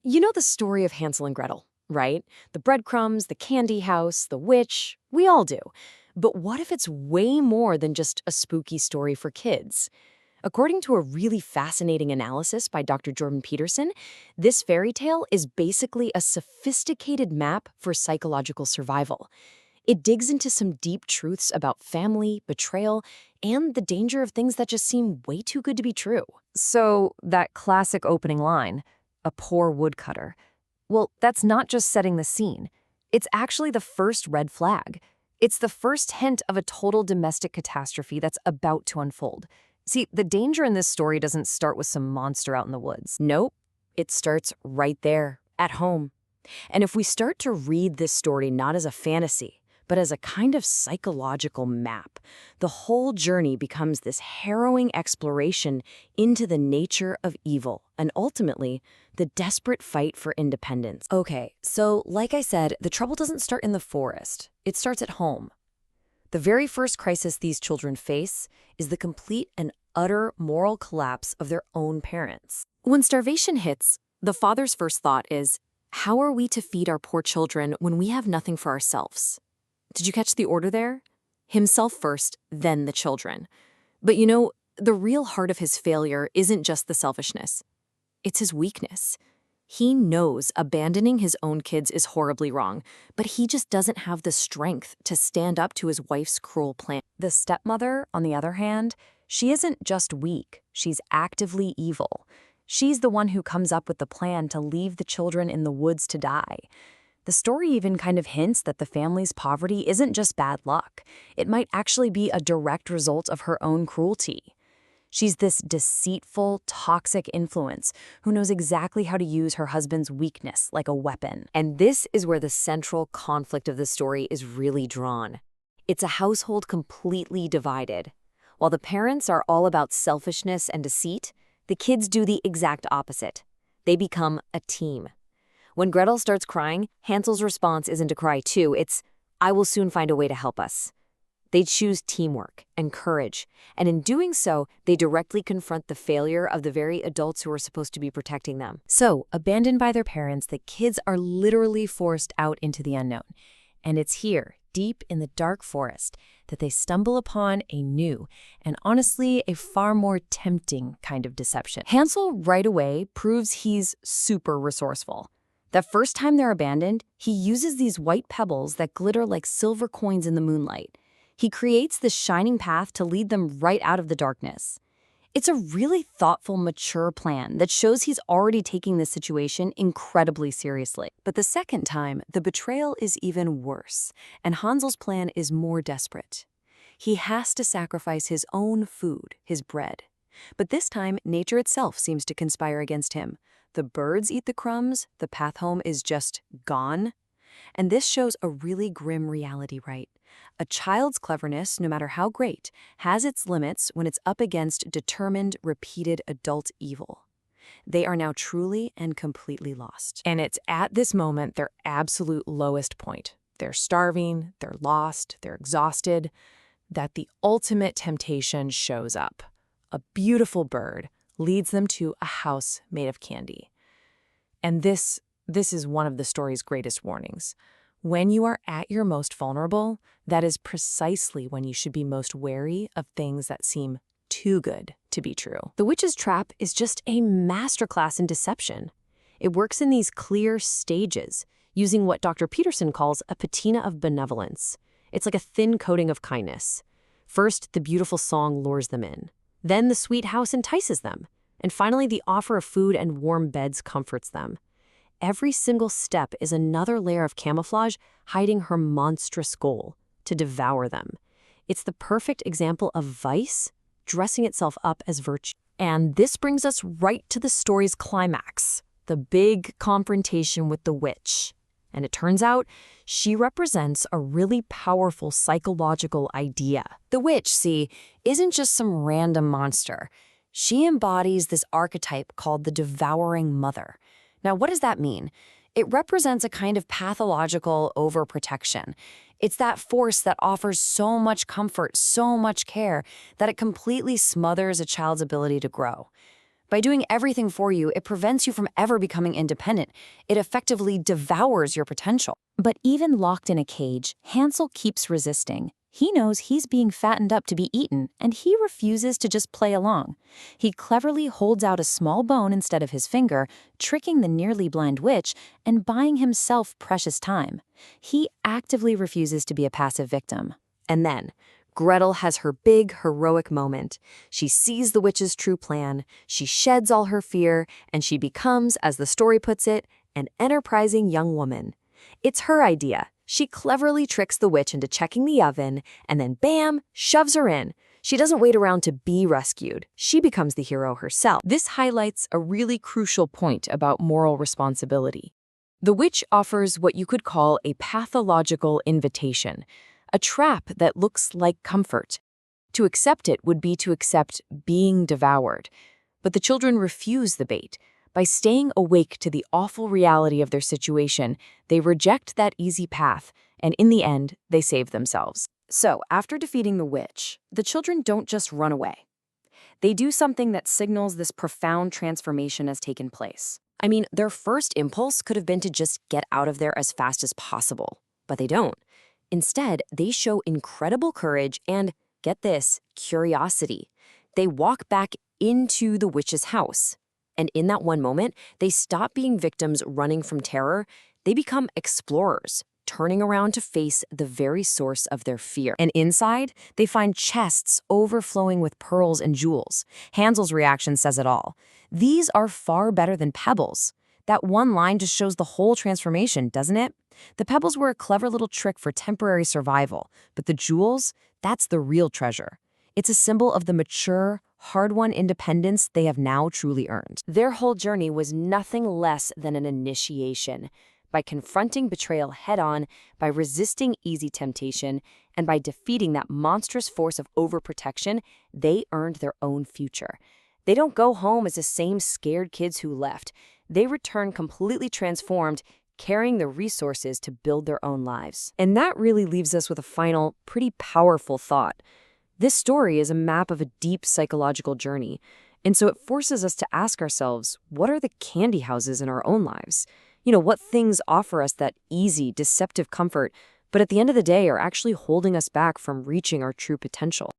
You know the story of Hansel and Gretel, right? The breadcrumbs, the candy house, the witch. We all do. But what if it's way more than just a spooky story for kids? According to a really fascinating analysis by Dr. Jordan Peterson, this fairy tale is basically a sophisticated map for psychological survival. It digs into some deep truths about family, betrayal, and the danger of things that just seem way too good to be true. So, that classic opening line, a poor woodcutter, well, that's not just setting the scene. It's actually the first red flag. It's the first hint of a total domestic catastrophe that's about to unfold. See, the danger in this story doesn't start with some monster out in the woods. Nope, it starts right there, at home. And if we start to read this story not as a fantasy, but as a kind of psychological map, the whole journey becomes this harrowing exploration into the nature of evil and ultimately the desperate fight for independence. Okay, so like I said, the trouble doesn't start in the forest. It starts at home. The very first crisis these children face is the complete and utter moral collapse of their own parents. When starvation hits, the father's first thought is, how are we to feed our poor children when we have nothing for ourselves? Did you catch the order there? Himself first, then the children. But you know, the real heart of his failure isn't just the selfishness. It's his weakness. He knows abandoning his own kids is horribly wrong, but he just doesn't have the strength to stand up to his wife's cruel plan. The stepmother, on the other hand, she isn't just weak, she's actively evil. She's the one who comes up with the plan to leave the children in the woods to die. The story even kind of hints that the family's poverty isn't just bad luck. It might actually be a direct result of her own cruelty. She's this deceitful, toxic influence who knows exactly how to use her husband's weakness like a weapon. And this is where the central conflict of the story is really drawn. It's a household completely divided. While the parents are all about selfishness and deceit, the kids do the exact opposite. They become a team. When Gretel starts crying, Hansel's response isn't to cry too, it's, I will soon find a way to help us. They choose teamwork and courage, and in doing so, they directly confront the failure of the very adults who are supposed to be protecting them. So, abandoned by their parents, the kids are literally forced out into the unknown. And it's here, deep in the dark forest, that they stumble upon a new, and honestly, a far more tempting kind of deception. Hansel right away proves he's super resourceful. The first time they're abandoned, he uses these white pebbles that glitter like silver coins in the moonlight. He creates this shining path to lead them right out of the darkness. It's a really thoughtful, mature plan that shows he's already taking this situation incredibly seriously. But the second time, the betrayal is even worse, and Hansel's plan is more desperate. He has to sacrifice his own food, his bread. But this time, nature itself seems to conspire against him. The birds eat the crumbs, the path home is just gone. And this shows a really grim reality, right? A child's cleverness, no matter how great, has its limits when it's up against determined, repeated adult evil. They are now truly and completely lost. And it's at this moment their absolute lowest point. They're starving, they're lost, they're exhausted, that the ultimate temptation shows up. A beautiful bird leads them to a house made of candy. And this is one of the story's greatest warnings. When you are at your most vulnerable, that is precisely when you should be most wary of things that seem too good to be true. The witch's trap is just a masterclass in deception. It works in these clear stages, using what Dr. Peterson calls a patina of benevolence. It's like a thin coating of kindness. First, the beautiful song lures them in. Then the sweet house entices them. And finally, the offer of food and warm beds comforts them. Every single step is another layer of camouflage hiding her monstrous goal, to devour them. It's the perfect example of vice dressing itself up as virtue. And this brings us right to the story's climax, the big confrontation with the witch. And it turns out she represents a really powerful psychological idea. The witch, see, isn't just some random monster. She embodies this archetype called the devouring mother. Now, what does that mean? It represents a kind of pathological overprotection. It's that force that offers so much comfort, so much care, that it completely smothers a child's ability to grow. By doing everything for you, it prevents you from ever becoming independent. It effectively devours your potential. But even locked in a cage, Hansel keeps resisting. He knows he's being fattened up to be eaten, and he refuses to just play along. He cleverly holds out a small bone instead of his finger, tricking the nearly blind witch and buying himself precious time. He actively refuses to be a passive victim. And then, Gretel has her big, heroic moment. She sees the witch's true plan, she sheds all her fear, and she becomes, as the story puts it, an enterprising young woman. It's her idea. She cleverly tricks the witch into checking the oven, and then bam, shoves her in. She doesn't wait around to be rescued. She becomes the hero herself. This highlights a really crucial point about moral responsibility. The witch offers what you could call a pathological invitation, a trap that looks like comfort. To accept it would be to accept being devoured. But the children refuse the bait. By staying awake to the awful reality of their situation, they reject that easy path, and in the end, they save themselves. So, after defeating the witch, the children don't just run away. They do something that signals this profound transformation has taken place. I mean, their first impulse could have been to just get out of there as fast as possible, but they don't. Instead, they show incredible courage and, get this, curiosity. They walk back into the witch's house. And in that one moment, they stop being victims running from terror. They become explorers, turning around to face the very source of their fear. And inside, they find chests overflowing with pearls and jewels. Hansel's reaction says it all. These are far better than pebbles. That one line just shows the whole transformation, doesn't it? The pebbles were a clever little trick for temporary survival, but the jewels, that's the real treasure. It's a symbol of the mature, hard-won independence they have now truly earned. Their whole journey was nothing less than an initiation. By confronting betrayal head-on, by resisting easy temptation, and by defeating that monstrous force of overprotection, they earned their own future. They don't go home as the same scared kids who left. They return completely transformed, carrying the resources to build their own lives. And that really leaves us with a final, pretty powerful thought. This story is a map of a deep psychological journey, and so it forces us to ask ourselves, what are the candy houses in our own lives? What things offer us that easy, deceptive comfort, but at the end of the day are actually holding us back from reaching our true potential?